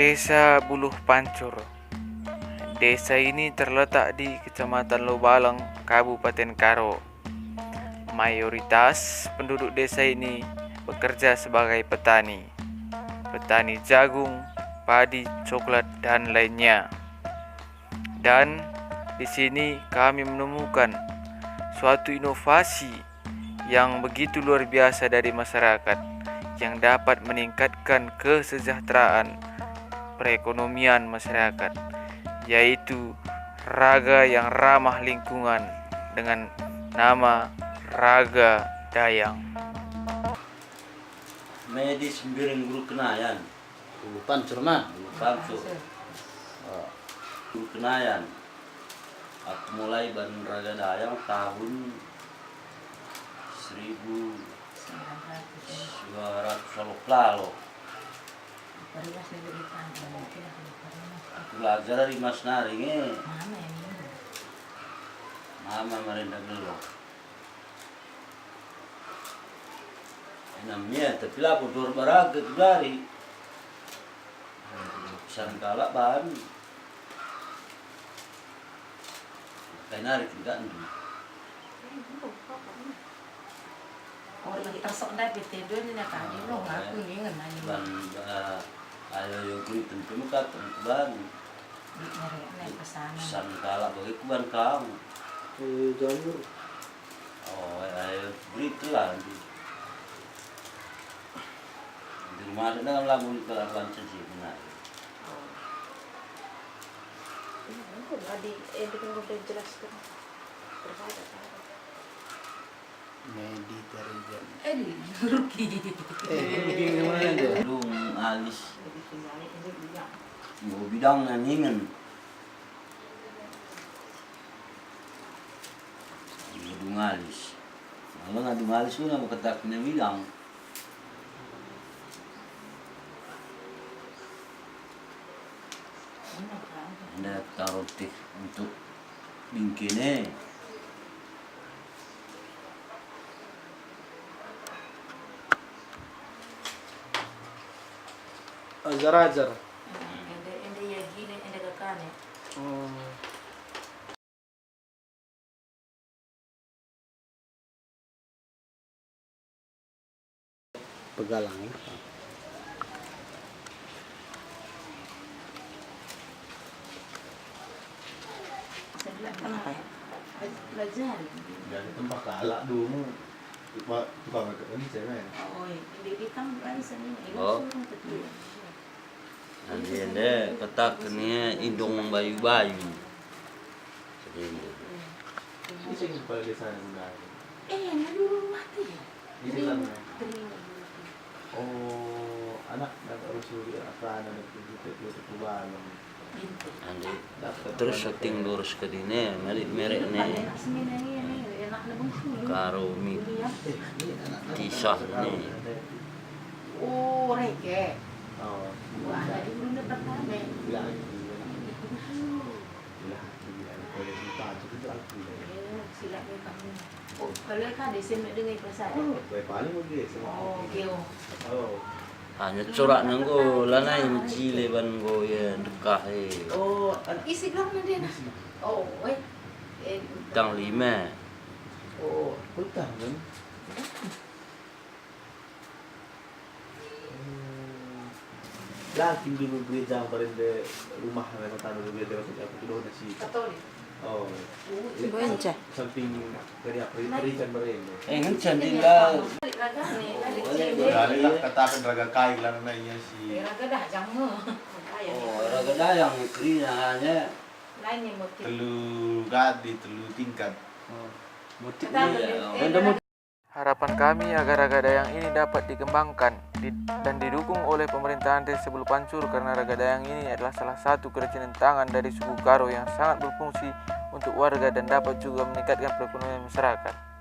Desa Buluh Pancur. Desa ini terletak di Kecamatan Lobalang, Kabupaten Karo. Mayoritas penduduk desa ini bekerja sebagai petani jagung, padi, coklat, dan lainnya. Dan di sini kami menemukan suatu inovasi yang begitu luar biasa dari masyarakat yang dapat meningkatkan kesejahteraan perekonomian masyarakat, yaitu raga yang ramah lingkungan dengan nama Raga Dayang. Medis Biring Guru Kenayan. Buluh Pancur mah. Buluh Pancur. Guru Kenayan. Aku mulai ban Raga Dayang tahun 1200 lalu. Aku belajar dari Mas Naring. Mama merenda dulu. Namanya tapi lah bodoh baraga itu dari sangkala bahan kayak narik tidak nih. Orang lagi tersok dah PT dua ni nak tadi lo ngaku ni ngan ni. Ban ayo yo kulit tentu muka tentu ban. Di mereka naik kesana. Sangkala bagi kuban kamu. Jamur. Oh ayo beritulah nanti. Di rumah ada dengan lagu kelakuan sih benar. Adi, kan udah jelaskan berbeda. Mediterranean. Di Turki. Ini gimana tuh? Dung alis. Mau bidang nangingen. Dung alis. Kalau nggak dung alis pun nggak ketaknya bidang. Ada taruh untuk bingkine. Ajar. Ende ya gini ende kakane. Pegalang. Belajar. Dari tempat kalak dulu tukang ini cewek. Oh, di kan kan seni. Oh. Nanti ada ketak ini indung bayu-bayu. Ini sih kepala desa yang benar. Ini dulu mati ya. Di sana. Oh, anak dapat usul apa anak itu balong. Nanti terus setting lurus ke dini, merek nih. Karo mi kisah nih. Oh, reke. Oh, Wah, ada di bunda pertama. bilang. Boleh kita itu aku. Silakan kamu. Oh, kalau kan di sini dengan pasal. Kue paling begitu. Oh, keo. Oh. Hanya corak nenggo, lanai mencile ban go ya dekah Oh, isi gelang nanti na. Oh, Dang lima. Oh, betul kan? Lagi dulu beli jam pada rumah mereka taruh dulu dia waktu aku dulu nasi. Katolik. Oh, Bonca. samping dari apa perikan mereka. Ngecan tinggal. Dari katakan raga kai lah namanya si. Raga dah jamu. Oh, raga dayang negeri hanya Lain yang motif. Telu gadi, telu tingkat. Harapan kami agar Raga Dayang ini dapat dikembangkan dan didukung oleh pemerintahan Desa Buluh Pancur, karena Raga Dayang ini adalah salah satu kerajinan tangan dari suku Karo yang sangat berfungsi untuk warga dan dapat juga meningkatkan perekonomian masyarakat.